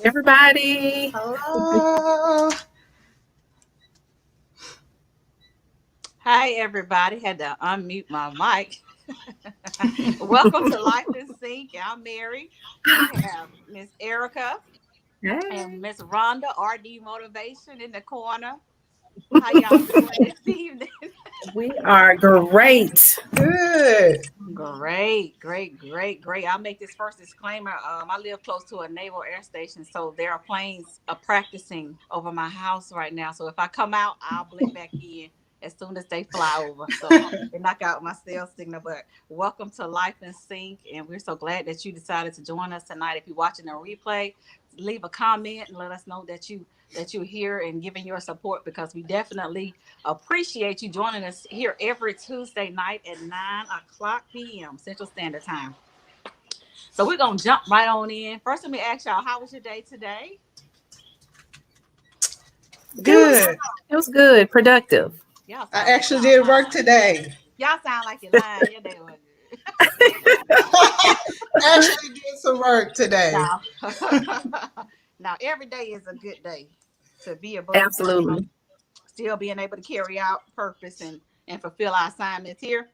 Everybody. Hello. Hi, everybody. Had to unmute my mic. Welcome to Life in Sync. I'm Mary. We have Miss Erica and Hey. Miss Rhonda, RD Motivation, in the corner. How y'all doing this evening? We are great. Good. Great. I'll make this first disclaimer. I live close to a naval air station, so there are planes practicing over my house right now. So if I come out, I'll blink back in as soon as they fly over. So they knock out my cell signal. But welcome to Life in Sync, and we're so glad that you decided to join us tonight. If you're watching a replay, leave a comment and let us know that you're here and giving your support, because we definitely appreciate you joining us here every Tuesday night at 9 o'clock p.m. Central Standard Time. So we're going to jump right on in. First, let me ask y'all, how was your day today? It was Good. it was good, productive. Y'all I sound like actually y'all did work lying. today. Y'all sound like you're lying. Your day was good. Actually did some work today. Now, now, every day is a good day to be above ground, Absolutely. still being able to carry out purpose and fulfill our assignments here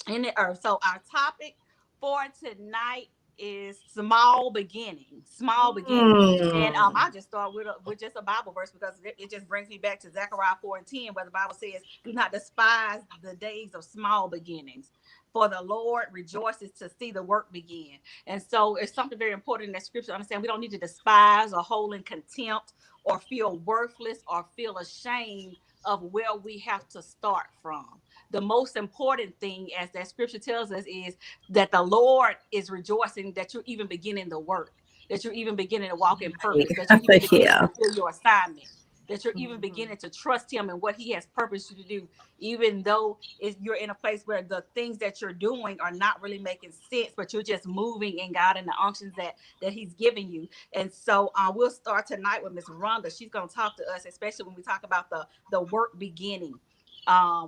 in the earth. So our topic for tonight is small beginnings. Small beginnings. And Mm. I just start with just a Bible verse, because it just brings me back to Zechariah 4:10, where the Bible says, "Do not despise the days of small beginnings, for the Lord rejoices to see the work begin." And so it's something very important in that scripture to understand. We don't need to despise or hold in contempt or feel worthless or feel ashamed of where we have to start from. The most important thing, as that scripture tells us, is that the Lord is rejoicing that you're even beginning the work, that you're even beginning to walk in purpose, that you're even beginning to Yeah. fulfill your assignment, that you're even beginning to trust Him and what He has purposed you to do, even though you're in a place where the things that you're doing are not really making sense, but you're just moving in God and the unctions that He's giving you. And so we'll start tonight with Miss Rhonda. She's going to talk to us, especially when we talk about the work beginning,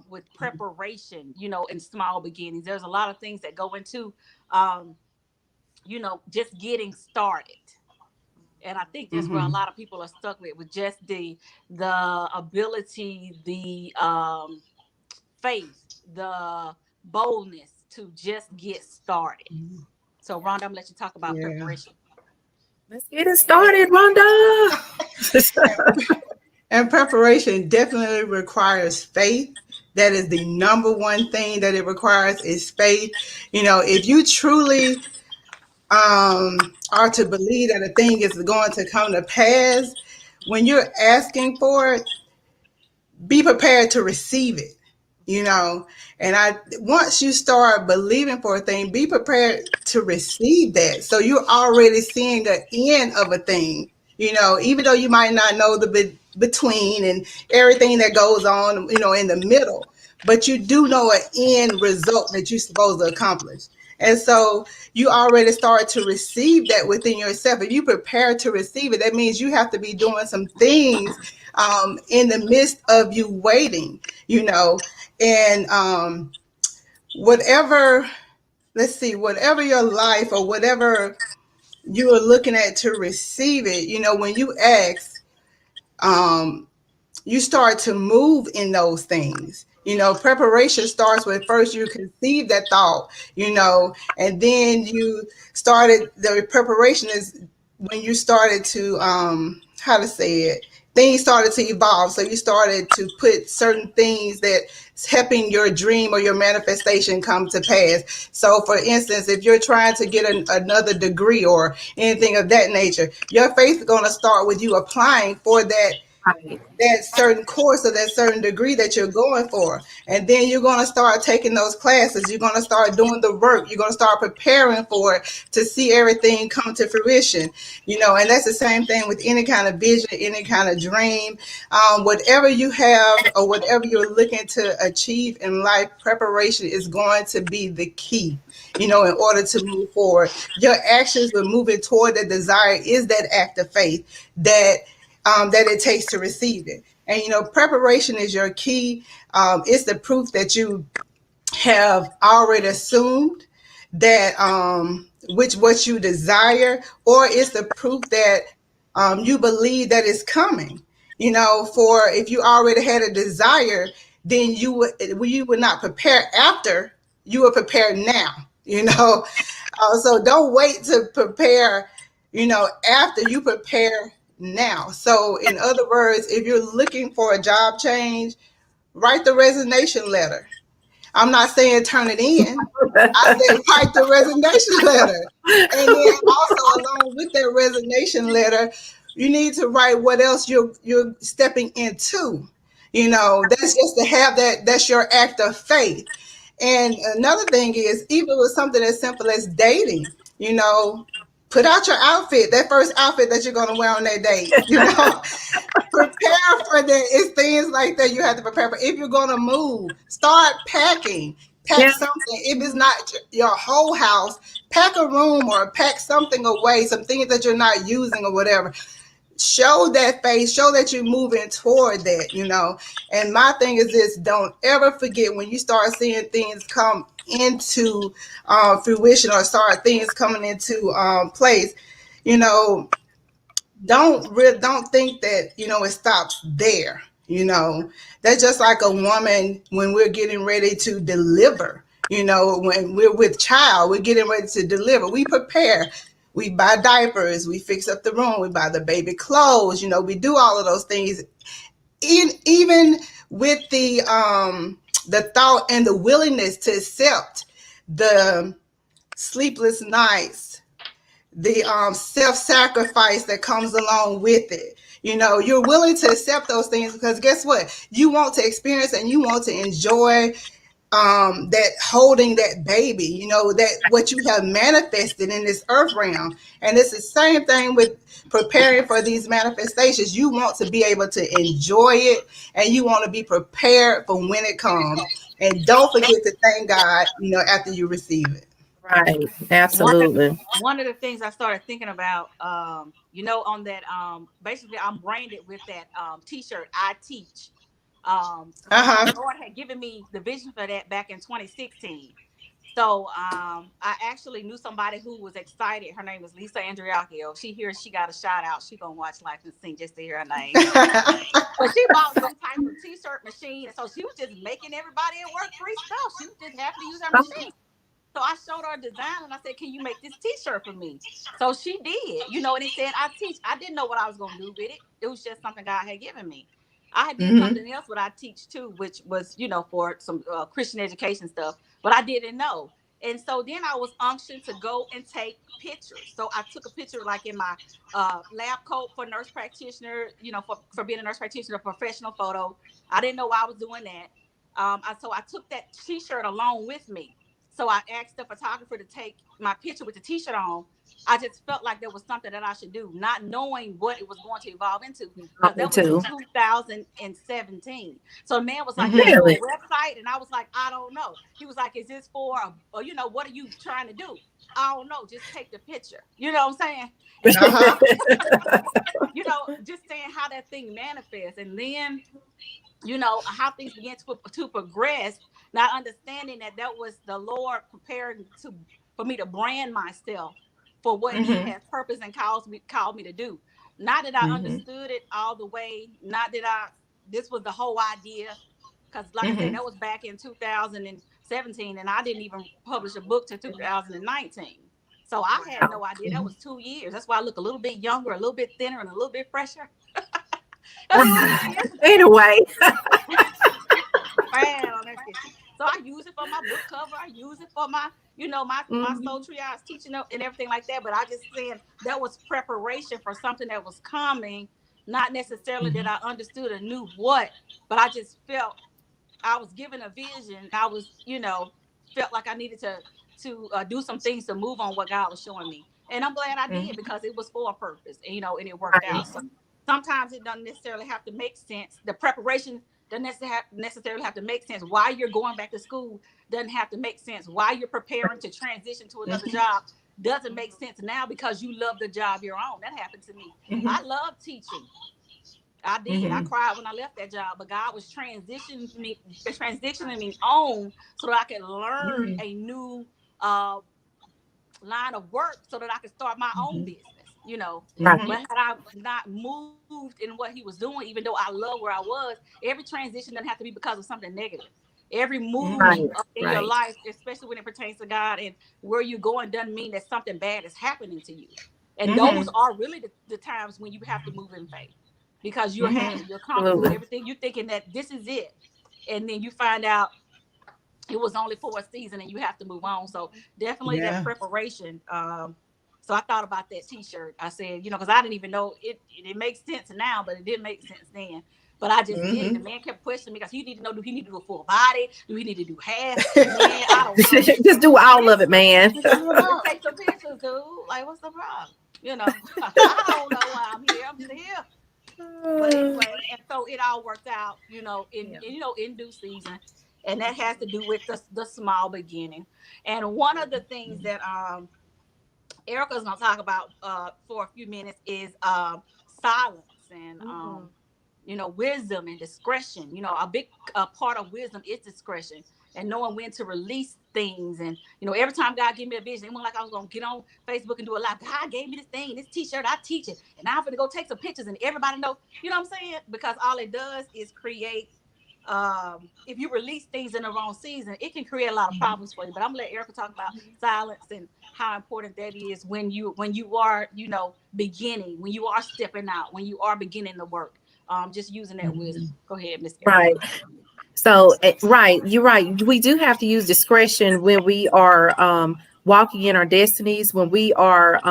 with preparation, in small beginnings. There's a lot of things that go into, um, just getting started. And I think that's where a Hmm. lot of people are stuck with just the ability, the faith, the boldness to just get started. So, Rhonda, I'm gonna let you talk about Yeah. preparation. Let's get it started, Rhonda. And preparation definitely requires faith. That is the number one thing that it requires is faith. If you truly are to believe that a thing is going to come to pass, when you're asking for it, be prepared to receive it, you know. And once you start believing for a thing, be prepared to receive that. So you're already seeing the end of a thing, even though you might not know the between and everything that goes on, in the middle, but you do know an end result that you're supposed to accomplish. And so you already start to receive that within yourself. If you prepare to receive it, that means you have to be doing some things in the midst of you waiting, and whatever, let's see, whatever your life or whatever you are looking at to receive it, when you ask, um, you start to move in those things. Preparation starts with first you conceive that thought, and then you started, the preparation is when you started to, how to say it, things started to evolve. So you started to put certain things that's helping your dream or your manifestation come to pass. So for instance, if you're trying to get another degree or anything of that nature, your faith is going to start with you applying for Right. that certain course or that certain degree that you're going for. And then you're going to start taking those classes. You're going to start doing the work. You're going to start preparing for it to see everything come to fruition. And that's the same thing with any kind of vision, any kind of dream. Whatever you have or whatever you're looking to achieve in life, preparation is going to be the key. In order to move forward, your actions with moving toward the desire is that act of faith that it takes to receive it. And preparation is your key. It's the proof that you have already assumed that which what you desire, or it's the proof that You believe that it's coming. For if you already had a desire, then you would not prepare after, you would prepare now. So don't wait to prepare. After you prepare now. So in other words, if you're looking for a job change, write the resignation letter. I'm not saying turn it in. I said write the resignation letter. And then also along with that resignation letter, you need to write what else you're stepping into. That's just to have that's your act of faith. And another thing is, even with something as simple as dating, put out your outfit, that first outfit that you're going to wear on that date. Prepare for that. It's things like that you have to prepare for. If you're going to move, start packing. Pack Yeah. something. If it's not your whole house, pack a room or pack something away, some things that you're not using or whatever. Show that face, show that you're moving toward that. And my thing is this: don't ever forget, when you start seeing things come into fruition, or start things coming into place, you know don't think that it stops there. That's just like a woman when we're getting ready to deliver. When we're with child, we're getting ready to deliver, we prepare. We buy diapers, we fix up the room, we buy the baby clothes. We do all of those things. Even with the thought and the willingness to accept the sleepless nights, the self-sacrifice that comes along with it. You're willing to accept those things because guess what? You want to experience and you want to enjoy that holding that baby, that what you have manifested in this earth realm. And it's the same thing with preparing for these manifestations. You want to be able to enjoy it, and you want to be prepared for when it comes. And don't forget to thank God, after you receive it. Right. one of, Absolutely. one of the things I started thinking about, on that, basically I'm branded with that t-shirt, I teach. The Uh-huh. Lord had given me the vision for that back in 2016. So I actually knew somebody who was excited. Her name is Lisa Andriacchio. She hears she got a shout out. She gonna watch Life and Sing just to hear her name. But she bought some type of t-shirt machine, so she was just making everybody at work free stuff. She was just happy to use her machine. So I showed her a design and I said, "Can you make this T-shirt for me?" So she did, and it said, "I teach." I didn't know what I was going to do with it. It was just something God had given me. I did Mm-hmm. something else what I teach too, which was, for some Christian education stuff, but I didn't know. And so then I was unctioned to go and take pictures. So I took a picture like in my lab coat for nurse practitioner, for being a nurse practitioner, a professional photo. I didn't know why I was doing that. So I took that T-shirt along with me. So I asked the photographer to take my picture with the T-shirt on. I just felt like there was something that I should do, not knowing what it was going to evolve into, because Me that was in too. 2017. So the man was like, "You Mm-hmm. do a Really? website?" And I was like, "I don't know." He was like, "Is this for, what are you trying to do?" "I don't know. Just take the picture." You know what I'm saying? And so, Uh-huh. just saying how that thing manifests. And then how things began to progress, not understanding that was the Lord preparing for me to brand myself for what he Mm-hmm. has purpose and called me to do. Not that I Mm-hmm. understood it all the way, not that this was the whole idea, because like I said, Mm-hmm. that was back in 2017 and I didn't even publish a book till 2019. So I had Wow. no idea. That was 2 years. That's why I look a little bit younger, a little bit thinner, and a little bit fresher. That's what it is. Anyway. Fan on that shit. So I use it for my book cover. I use it for my, my soul Mhm. triage teaching and everything like that. But I just saying that was preparation for something that was coming. Not necessarily that I understood or knew what, but I just felt I was given a vision. I was, felt like I needed to do some things to move on what God was showing me, and I'm glad I did Mm-hmm. because it was for a purpose, and and it worked Right. out. So sometimes it doesn't necessarily have to make sense. The preparation doesn't necessarily have to make sense. Why you're going back to school doesn't have to make sense. Why you're preparing to transition to another Mm-hmm. job doesn't make sense now because you love the job you're on. That happened to me. I love teaching. I did. I Mm-hmm. cried when I left that job, but God was transitioning me on so that I could learn Mm-hmm. a new uh, line of work so that I could start my own business. Right. But had I not moved in what he was doing, even though I love where I was, every transition doesn't have to be because of something negative. Every move Right. in your Right. life, especially when it pertains to God and where you're going, doesn't mean that something bad is happening to you. And those are really the times when you have to move in faith, because you're happy, you're comfortable, Absolutely. everything, you're thinking that this is it. And then you find out it was only for a season and you have to move on. So definitely that Yeah. preparation. So I thought about that t-shirt. I said, because I didn't even know it makes sense now, but it didn't make sense then. But I just did it. The man kept questioning me because he need to know, do he need to do a full body? Do he need to do half? Man, I don't know. Just do all of it, man. Just take some pictures, dude. Like, what's the problem? I don't know why I'm here. I'm just here. But anyway, and so it all worked out, in due season. And that has to do with the small beginning. And one of the things that Erica's gonna talk about for a few minutes is silence and wisdom and discretion. A big part of wisdom is discretion and knowing when to release things. And every time God gave me a vision, it wasn't like I was gonna get on Facebook and do a live. God gave me this thing, this t-shirt, I teach it, and I'm gonna go take some pictures and everybody know. You know what I'm saying? Because all it does is create. If you release things in the wrong season, it can create a lot of problems for you. But I'm gonna let Erica talk about silence and how important that is when you are beginning, when you are stepping out, when you are beginning the work. Just using that wisdom. Go ahead, Miss Erica. Right. So, right, you're right. We do have to use discretion when we are walking in our destinies, when we are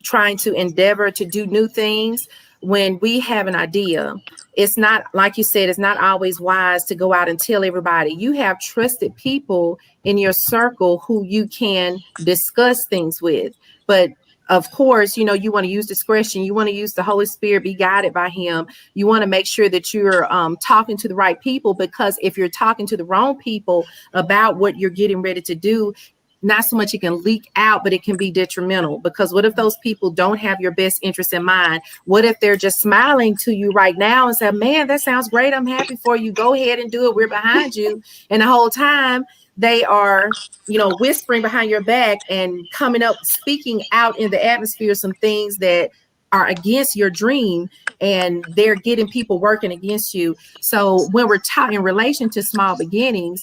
trying to endeavor to do new things. When we have an idea, it's not, like you said, it's not always wise to go out and tell everybody. You have trusted people in your circle who you can discuss things with. But of course, you want to use discretion. You want to use the Holy Spirit, be guided by him. You want to make sure that you're talking to the right people, because if you're talking to the wrong people about what you're getting ready to do, not so much it can leak out, but it can be detrimental. Because what if those people don't have your best interest in mind? What if they're just smiling to you right now and say, man, that sounds great, I'm happy for you, go ahead and do it, we're behind you. And the whole time they are whispering behind your back and coming up, speaking out in the atmosphere some things that are against your dream, and they're getting people working against you. So when we're taught in relation to small beginnings,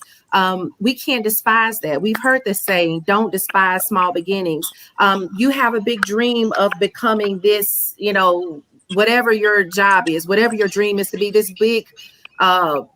we can't despise that. We've heard this saying, don't despise small beginnings. You have a big dream of becoming this, whatever your job is, whatever your dream is to be, this big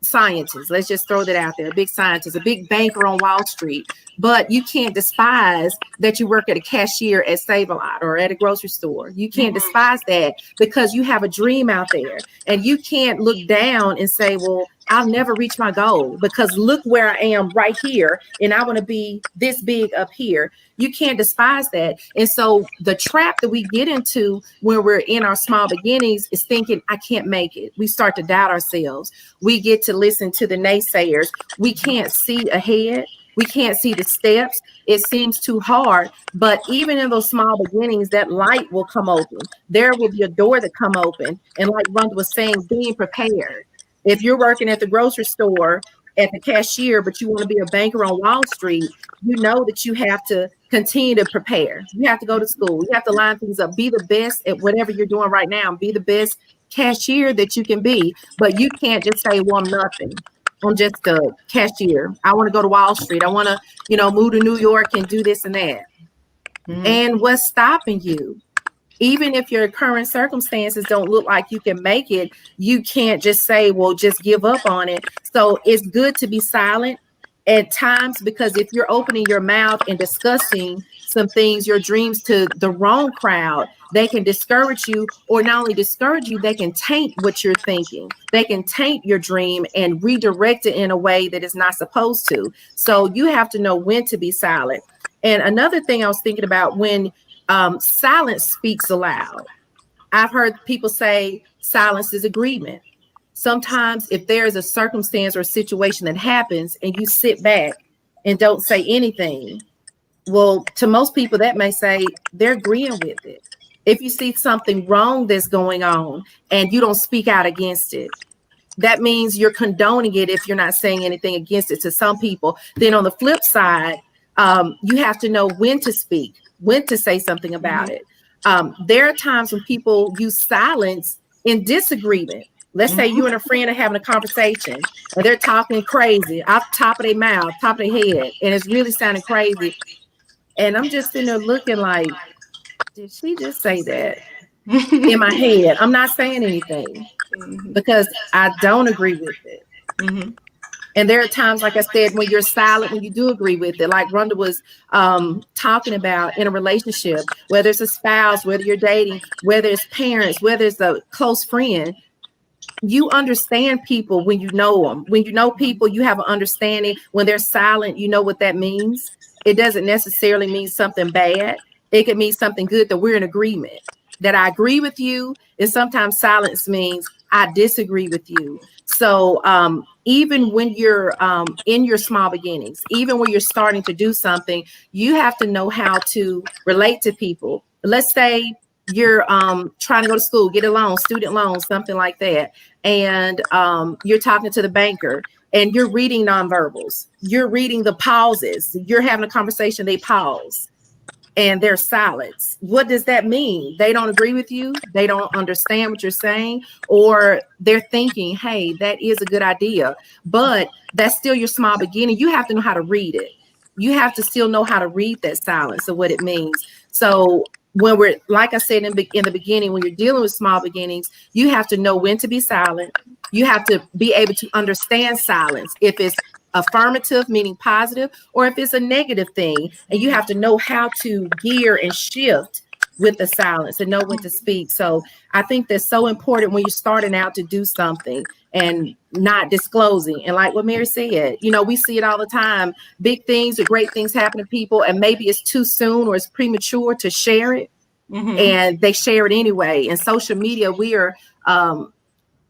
scientist. Let's just throw that out there. A big scientist, a big banker on Wall Street. But you can't despise that you work at a cashier at Save-A-Lot or at a grocery store. You can't despise that, because you have a dream out there, and you can't look down and say, well, I'll never reach my goal because look where I am right here, and I want to be this big up here. You can't despise that. And so the trap that we get into when we're in our small beginnings is thinking, I can't make it. We start to doubt ourselves. We get to listen to the naysayers. We can't see ahead. We can't see the steps. It seems too hard. But even in those small beginnings, that light will come open. There will be a door that come open. And like Rhonda was saying, being prepared. If you're working at the grocery store at the cashier, but you want to be a banker on Wall Street, you know that you have to continue to prepare. You have to go to school. You have to line things up. Be the best at whatever you're doing right now. Be the best cashier that you can be. But you can't just say, well, I'm nothing. I'm just a cashier. I want to go to Wall Street. I want to, move to New York and do this and that. And what's stopping you? Even if your current circumstances don't look like you can make it, you can't just say, well, just give up on it. So it's good to be silent at times, because if you're opening your mouth and discussing some things, your dreams, to the wrong crowd, they can discourage you, or not only discourage you, they can taint what you're thinking. They can taint your dream and redirect it in a way that it's not supposed to. So you have to know when to be silent. And another thing I was thinking about, when silence speaks aloud. I've heard people say silence is agreement. Sometimes if there is a circumstance or a situation that happens and you sit back and don't say anything, well, to most people that may say they're agreeing with it. If you see something wrong that's going on and you don't speak out against it, that means you're condoning it if you're not saying anything against it to some people. Then on the flip side, you have to know when to speak, when to say something about it. There are times when people use silence in disagreement. Let's say you and a friend are having a conversation and they're talking crazy off the top of their mouth, top of their head, and it's really sounding crazy. And I'm just sitting there looking like, did she just say that in my head? I'm not saying anything because I don't agree with it. And there are times, like I said, when you're silent, when you do agree with it, like Rhonda was talking about in a relationship, whether it's a spouse, whether you're dating, whether it's parents, whether it's a close friend, you understand people when you know them. When you know people, you have an understanding. When they're silent, you know what that means. It doesn't necessarily mean something bad. It could mean something good, that we're in agreement, that I agree with you. And sometimes silence means I disagree with you. So even when you're in your small beginnings, even when you're starting to do something, you have to know how to relate to people. Let's say you're trying to go to school, get a loan, student loan, something like that, and you're talking to the banker and you're reading nonverbals, you're reading the pauses, you're having a conversation, they pause and there's silence. What does that mean? They don't agree with you, they don't understand what you're saying, or they're thinking, hey, that is a good idea, but that's still your small beginning. You have to know how to read it. You have to still know how to read that silence of what it means. So when we're, like I said in the beginning, when you're dealing with small beginnings, you have to know when to be silent. You have to be able to understand silence, if it's affirmative, meaning positive, or if it's a negative thing. And you have to know how to gear and shift with the silence and know when to speak. So I think that's so important when you're starting out to do something and not disclosing. And like what Mary said, you know, we see it all the time. Big things or great things happen to people, and maybe it's too soon or it's premature to share it. And they share it anyway. And social media, we are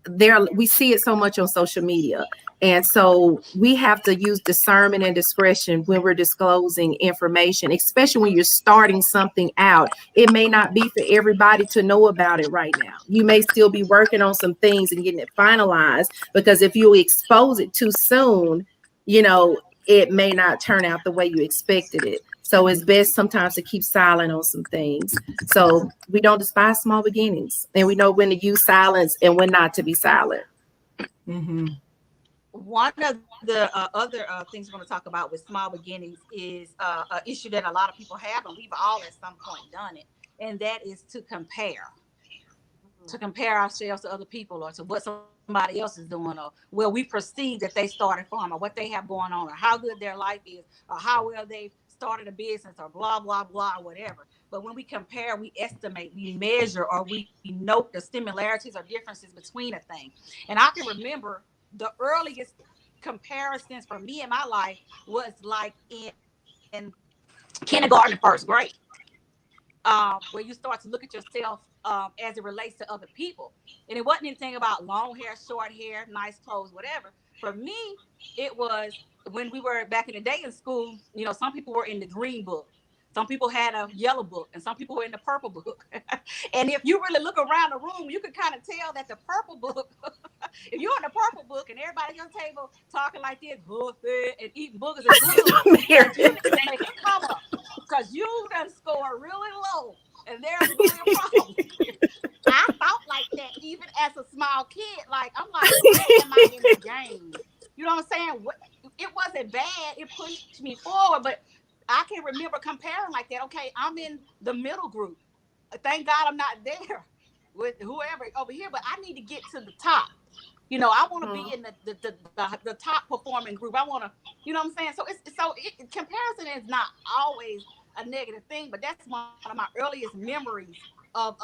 there, we see it so much on social media, and so we have to use discernment and discretion when we're disclosing information, especially when you're starting something out. It may not be for everybody to know about it right now. You may still be working on some things and getting it finalized, because if you expose it too soon, you know, it may not turn out the way you expected it. So it's best sometimes to keep silent on some things. So we don't despise small beginnings, and we know when to use silence and when not to be silent. One of the other things we're going to talk about with small beginnings is an issue that a lot of people have, and we've all at some point done it, and that is to compare ourselves to other people, or to what somebody else is doing, or where we perceive that they started from, or what they have going on, or how good their life is, or how well they've started a business, or blah blah blah, or whatever. But when we compare, we estimate, we measure, or we note the similarities or differences between a thing. And I can remember the earliest comparisons for me in my life was like in kindergarten, first grade, where you start to look at yourself as it relates to other people. And it wasn't anything about long hair, short hair, nice clothes, whatever. For me, it was when we were back in the day in school, you know, some people were in the green book. Some people had a yellow book, and some people were in the purple book. And if you really look around the room, you could kind of tell that the purple book, if you're in the purple book and everybody at your table talking like this, bullshit, and eating boogers and goo, that you need to make a come up because you done score really low, and there's really a problem here. I thought like that even as a small kid. Like, I'm like, where am I in the game? You know what I'm saying? It wasn't bad. It pushed me forward, but I can remember comparing like that. Okay, I'm in the middle group. Thank God I'm not there with whoever over here, but I need to get to the top. You know, I want to be in the top performing group. I want to, you know what I'm saying? So comparison is not always a negative thing, but that's one of my earliest memories of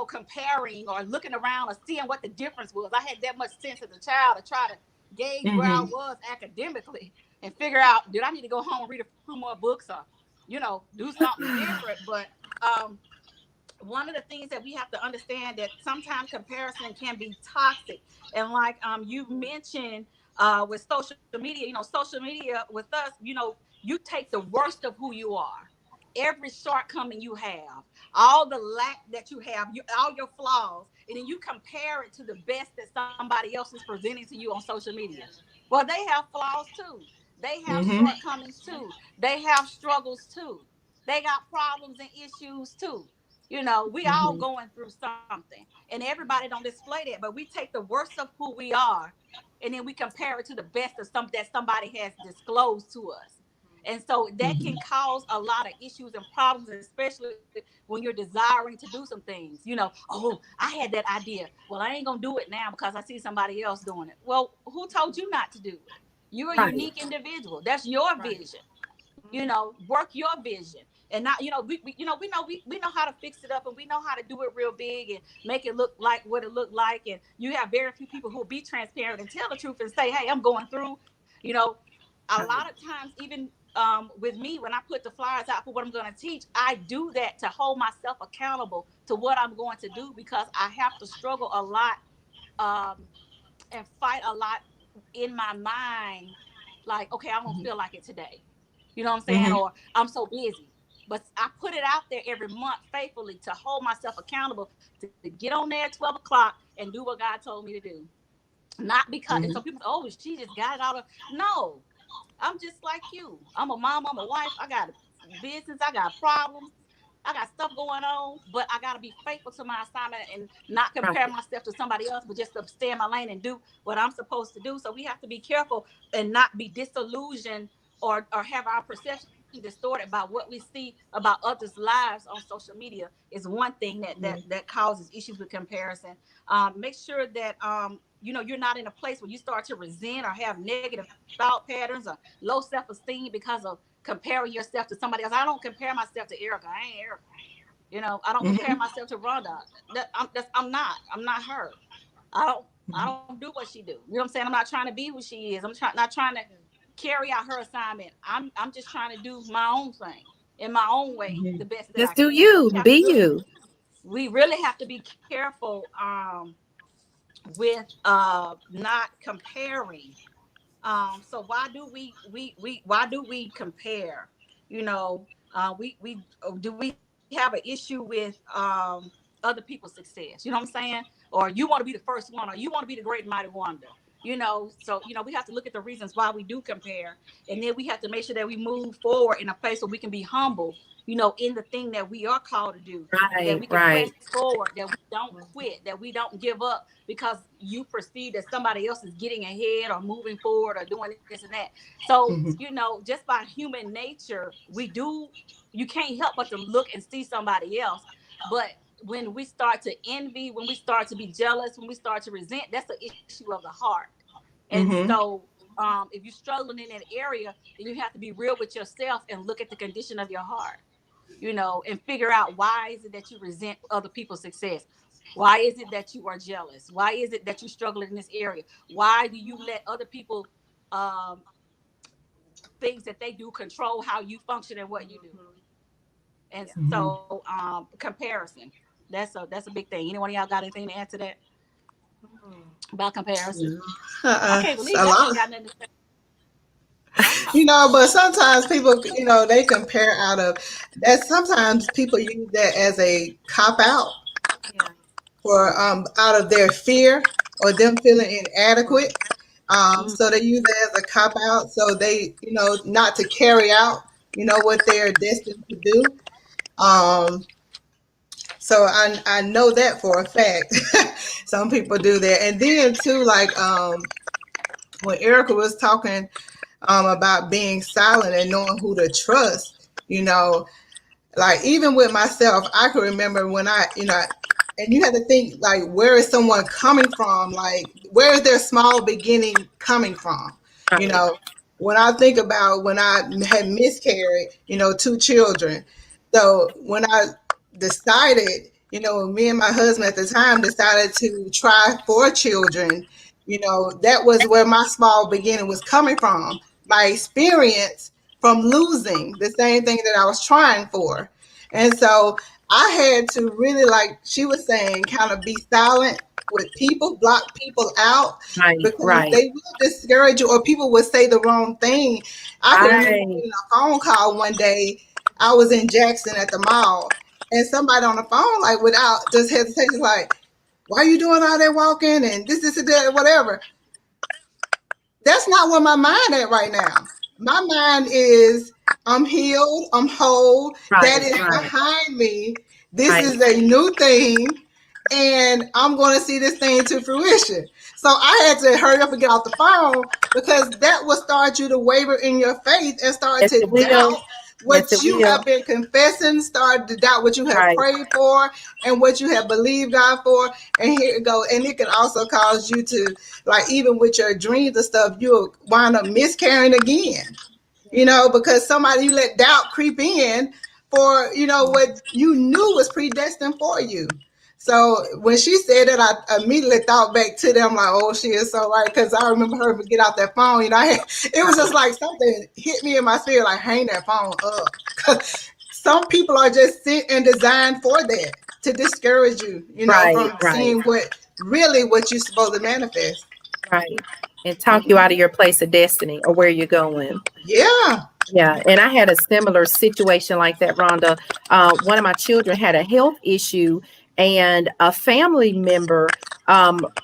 comparing or looking around or seeing what the difference was. I had that much sense as a child to try to gauge where I was academically and figure out, did I need to go home and read a few more books, or do something different. But um one of the things that we have to understand, that sometimes comparison can be toxic. And like you mentioned, with social media, social media with us, you take the worst of who you are, every shortcoming you have, all the lack that you have, all your flaws, and then you compare it to the best that somebody else is presenting to you on social media. Well, they have flaws too, they have shortcomings too, they have struggles too, they got problems and issues too. We all Mhm. going through something, and everybody don't display that, but we take the worst of who we are, and then we compare it to the best of some that somebody has disclosed to us. And so that can cause a lot of issues and problems, especially when you're desiring to do some things. Oh, I had that idea. Well, I ain't gonna do it now because I see somebody else doing it. Well, who told you not to do it? You're a Right. unique individual. That's your vision. Work your vision. And not, we know how to fix it up, and we know how to do it real big and make it look like what it looked like. And you have very few people who will be transparent and tell the truth and say, hey, I'm going through. you know a lot of times, even with me, when I put the flyers out for what I'm going to teach, I do that to hold myself accountable to what I'm going to do, because I have to struggle a lot, um, and fight a lot in my mind. Like, okay, I don't feel like it today. You know what I'm saying? Mhm. Or I'm so busy. But I put it out there every month faithfully to hold myself accountable to get on there at 12 o'clock and do what God told me to do. Not because, and so Mhm. people say, oh, she just got it out of, no, I'm just like you. I'm a mom, I'm a wife. I got a business, I got problems, I got stuff going on, but I got to be faithful to my assignment and not compare Right. myself to somebody else, but just to stay in my lane and do what I'm supposed to do. So we have to be careful and not be disillusioned, or have our perception distorted by what we see about others' lives on social media is one thing that causes issues with comparison. Make sure that you're not in a place where you start to resent or have negative thought patterns or low self-esteem because of comparing yourself to somebody else. I don't compare myself to Erica. I ain't Erica. I don't compare Mhm. myself to Rhonda. I'm not. I'm not her. I don't. I Mhm. don't do what she do. You know what I'm saying? I'm not trying to be who she is. Not trying to carry out her assignment. I'm just trying to do my own thing in my own way, the Mhm. best that I Just do can. So you. Be you. we really have to be careful, with not comparing. So why do we compare? We have an issue with other people's success. You know what I'm saying? Or you want to be the first one, or you want to be the great and mighty wonder. So we have to look at the reasons why we do compare, and then we have to make sure that we move forward in a place where we can be humble. In the thing that we are called to do, that Right. we can press Right. forward, that we don't quit, that we don't give up because you perceive that somebody else is getting ahead or moving forward or doing this and that. So, Mhm. just by human nature, you can't help but to look and see somebody else. But when we start to envy, when we start to be jealous, when we start to resent, that's an issue of the heart. And Mhm. so, if you're struggling in that area, then you have to be real with yourself and look at the condition of your heart, and figure out, why is it that you resent other people's success? Why is it that you are jealous? Why is it that you struggle in this area? Why do you let other people, um, things that they do, control how you function and what you do? And Mhm. so, comparison. That's a big thing. Anyone of y'all got anything to add to that about comparison? Yeah. I can't believe A y'all lot. ain't got nothing to say. Wow. But sometimes people, they compare out of that. Sometimes people use that as a cop out for out of their fear or them feeling inadequate. So they use it as a cop out. So they, not to carry out, what they're destined to do. Um, so I know that for a fact. Some people do that, and then too, like when Erica was talking about being silent and knowing who to trust, like even with myself, I can remember when and you have to think like, where is someone coming from? Like, where is their small beginning coming from? You Right. know, when I think about when I had miscarried, two children. So when I decided, me and my husband at the time decided to try for children, that was where my small beginning was coming from. My experience from losing the same thing that I was trying for. And so I had to really, like she was saying, kind of be silent with people, block people out Right. because Right. they will discourage you or people will say the wrong thing. I can remember Right. getting a phone call one day. I was in Jackson at the mall and somebody on the phone, like without just hesitation, like, why are you doing all that walking and this, and that, whatever. That's not where my mind at right now. My mind is I'm healed, I'm whole. That Right. is Right. behind me. This Right. is a new thing, and I'm going to see this thing to fruition. So I had to hurry up and get off the phone because that will start you to waver in your faith and start Yes, to it will. doubt Yes, it what you will. have been confessing, start to doubt what you have Right. prayed for and what you have believed God for. And here it goes. And it can also cause you to, like, even with your dreams and stuff, you'll wind up miscarrying again, because somebody, you let doubt creep in for, what you knew was predestined for you. So when she said that, I immediately thought back to them like, oh, she is so right. Because I remember her get out that phone. It was just like something hit me in my spirit, like hang that phone up. Because some people are just sent and designed for that, to discourage you, Right. from Right. seeing what you're supposed to manifest. Right. And talk you out of your place of destiny or where you're going. Yeah. Yeah, and I had a similar situation like that, Rhonda. One of my children had a health issue, and a family member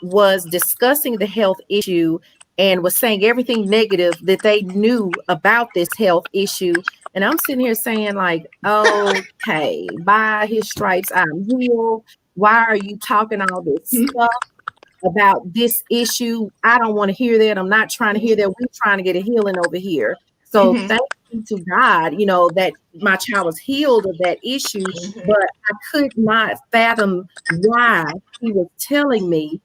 was discussing the health issue and was saying everything negative that they knew about this health issue. And I'm sitting here saying, like, okay, by his stripes, I'm healed. Why are you talking all this stuff about this issue? I don't want to hear that. I'm not trying to hear that. We're trying to get a healing over here. So Mm-hmm. thank you to God, that my child was healed of that issue, but I could not fathom why he was telling me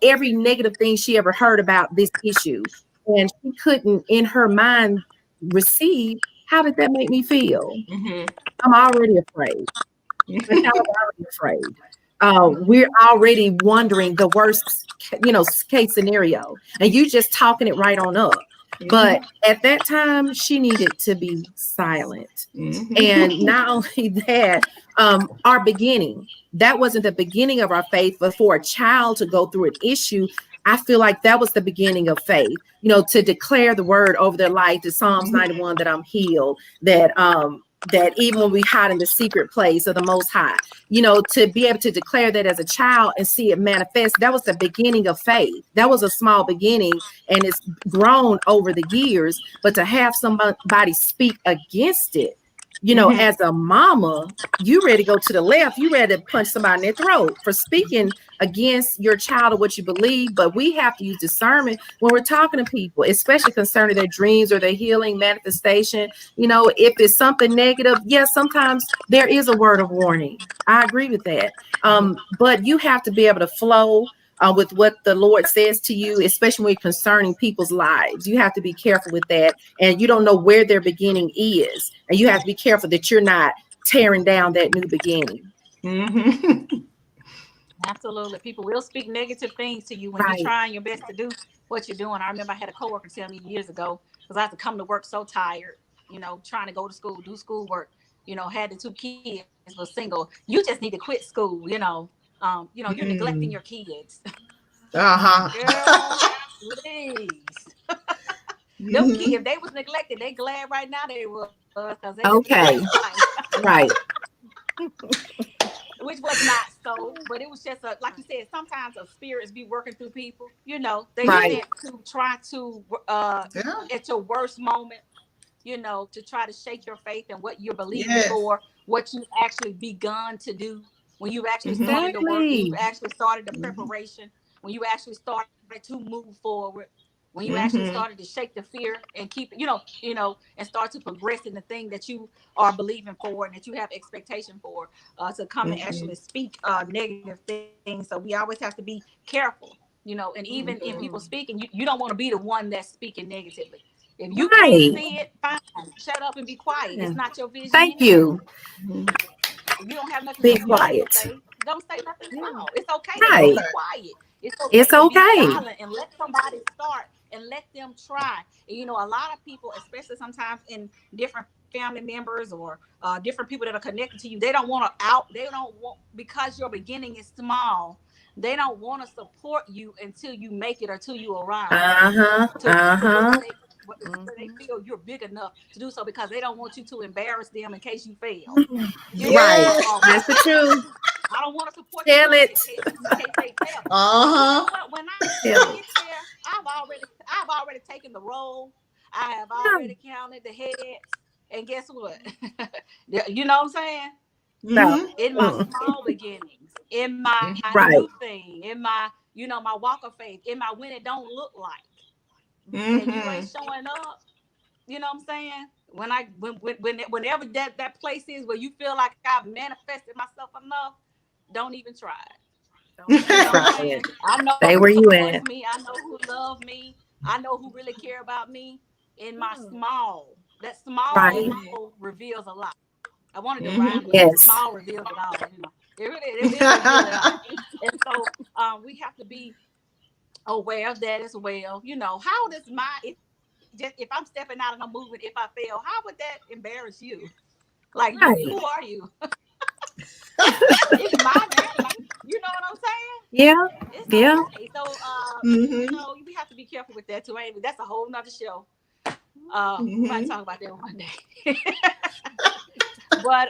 every negative thing she ever heard about this issue. And she couldn't in her mind receive, how did that make me feel? Mm-hmm. I'm already afraid. My child is already afraid. We're already wondering the worst, case scenario, and you just talking it right on up. But at that time, she needed to be silent. And Mm-hmm. not only that, our beginning, that wasn't the beginning of our faith, but for a child to go through an issue, I feel like that was the beginning of faith, to declare the word over their life, the Psalms 91, that I'm healed, that even when we hide in the secret place of the Most High, to be able to declare that as a child and see it manifest, that was the beginning of faith. That was a small beginning, and it's grown over the years. But to have somebody speak against it, Mm-hmm. as a mama, you ready to go to the left, you ready to punch somebody in their throat for speaking against your child or what you believe. But we have to use discernment when we're talking to people, especially concerning their dreams or their healing manifestation. If it's something negative, yes, sometimes there is a word of warning. I agree with that. But you have to be able to flow with what the Lord says to you, especially when concerning people's lives. You have to be careful with that. And you don't know where their beginning is. And you have to be careful that you're not tearing down that new beginning. Mm-hmm. Absolutely. People will speak negative things to you when you're Right. trying your best to do what you're doing. I remember I had a coworker tell me years ago, because I had to come to work so tired, trying to go to school, do schoolwork, had the two kids, was single. You just need to quit school, you're neglecting your kids. Uh-huh. Girl, please. Them kids, Mm-hmm. if they was neglected, they glad right now they was, because they just living their Okay. life. Right. Which was not so, but it was just like you said, sometimes a spirits be working through people. They Right. sent to try to Yeah. at your worst moment, to try to shake your faith and what you're believing Yes. for, what you've actually begun to do, when you've actually Mm-hmm. started the work, when you've Exactly. actually started the Mm-hmm. preparation, when you actually started to move forward, when you actually Mm-hmm. started to shake the fear and keep, and start to progress in the thing that you are believing for and that you have expectation for, to come and Mm-hmm. actually speak negative things. So we always have to be careful, and even in people Mm-hmm. speaking, you don't want to be the one that's speaking negatively. If you can't Right. see it, fine. Shut up and be quiet. It's Yeah. not your vision Thank anyway. you. If you don't have nothing Be small to quiet. say, don't say nothing Yeah. small. It's okay to just Right. be Okay. quiet. It's okay It's to be okay. silent and let somebody start and let them try. And a lot of people, especially sometimes in different family members or different people that are connected to you, they don't want to out. They don't want, because your beginning is small. They don't want to support you until you make it or until you arrive Uh-huh. to where Uh-huh. they feel you're big enough to do so, because they don't want you to embarrass them in case you fail. Right. Yes. That's the truth. I don't want to support you Tell too much it. in case they fail. But you know Uh-huh. what? When I get Tell it. there, I've already taken the roll. I have Yeah. already counted the heads, and guess what? You know what I'm saying? No. In my small beginnings, in my new Right. thing, in my, my walk of faith, in my when it don't look like, and you ain't Mm-hmm. showing up, you know what I'm saying? Whenever that place is where you feel like I've manifested myself enough, don't even try it. Don't You even know what I'm try saying? it. I know Stay who where you supports at. me. I know who love me. I know who really care about me. In my small, that small Right. reveals a lot. I wanted to rhyme, but Yes. small reveals it all. It reveals it all. And so we have to be aware of that as well. How does if I'm stepping out and I'm moving, if I fail, how would that embarrass you? Like, who Right. are you? It's my journey. You know what I'm saying? Yeah. It's Yeah. okay. So, Mm-hmm. we have to be careful with that too. Ain't we? That's a whole nother show. We might Mm-hmm. talk about that one day. But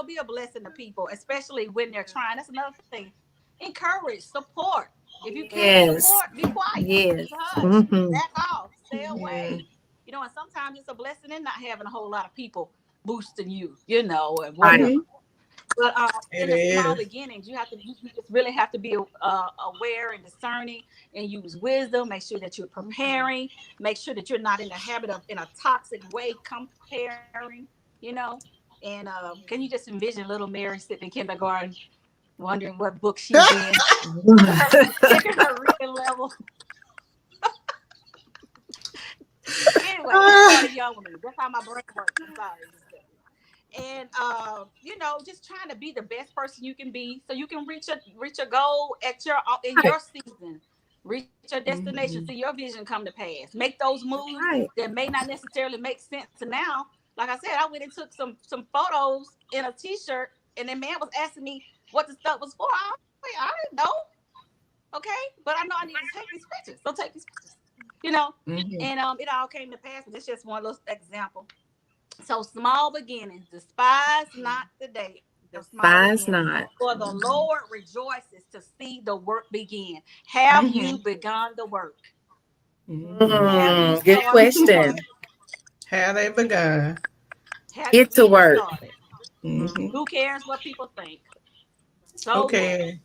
be a blessing to people, especially when they're trying. That's another thing. Encourage, support. If you can't Yes. support, be quiet, Yes. hush, Hmm. back off, stay Yeah. away. And sometimes it's a blessing in not having a whole lot of people boosting you, and Right. whatever. But It in the small is. beginnings, you just really have to be aware and discerning, and use wisdom. Make sure that you're preparing. Make sure that you're not in the habit of, in a toxic way, comparing. You know, and can you just envision little Mary sitting in kindergarten, wondering what book she's in, checking her reading level. Anyway, it Ah, started young with me. That's how my brain works. I'm sorry. And just trying to be the best person you can be, so you can reach a goal at your in Right. your season, reach your destination, see mhm. your vision come to pass, make those moves Right. that may not necessarily make sense now. Like I said, I went and took some photos in a t-shirt, and the man was asking me what the stuff was for. I didn't know. Okay, but I know I need to take these pictures, so take these pictures, you know Mhm. and it all came to pass. And it's just one little example. So small beginnings, despise not the day of small beginnings, Despise not. for the Lord rejoices to see the work begin. Have you Mhm. begun the work? Mhm. Have you Good started the work? question. How they begun. Have you Get to even work. started? Mhm. Who cares what people think? So what? Okay.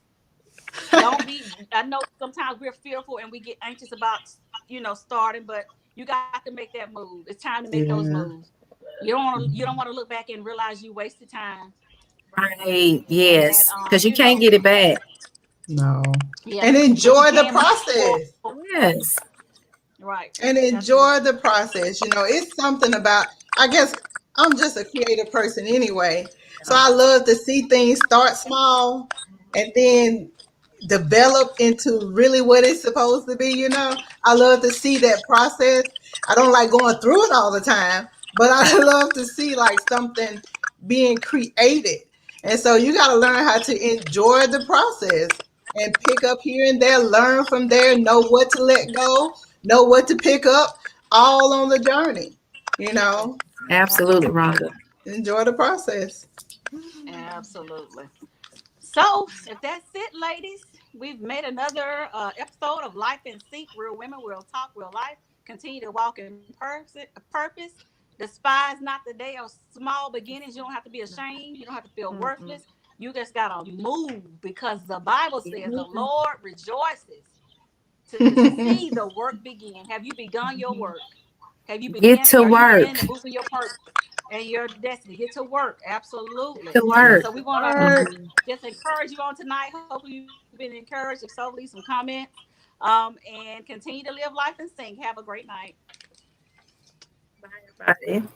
Don't be. I know sometimes we're fearful and we get anxious about starting, but you got to make that move. It's time to make those Yeah. moves. You don't want to look back and realize you wasted time, Right. and that Yes. Because you can't get it back. No. yeah, And but you enjoy the can move forward. process. Yes. Right. And Absolutely. enjoy the process. It's something about, I guess I'm just a creative person anyway. So I love to see things start small and then develop into really what it's supposed to be. I love to see that process. I don't like going through it all the time, but I love to see like something being created. And so you got to learn how to enjoy the process and pick up here and there, learn from there, know what to let go, know what to pick up, all on the journey. You know, Absolutely, Rhonda. enjoy the process. Absolutely. So, if that's it, ladies, we've made another episode of Life in Sync. Real women, real talk, real life. Continue to walk in purpose. Despise not the day of small beginnings. You don't have to be ashamed. You don't have to feel worthless. You just gotta move, because the Bible says the Lord rejoices to see the work begin. Have you begun your work? Have you Get begin? to Are you beginning work. to move in your purpose and your destiny? Get to work. Absolutely. To And work. so we want to Work. just encourage you on tonight. Hopefully you've been encouraged. If so, leave some comments. And continue to live life and sing. Have a great night. Bye, everybody.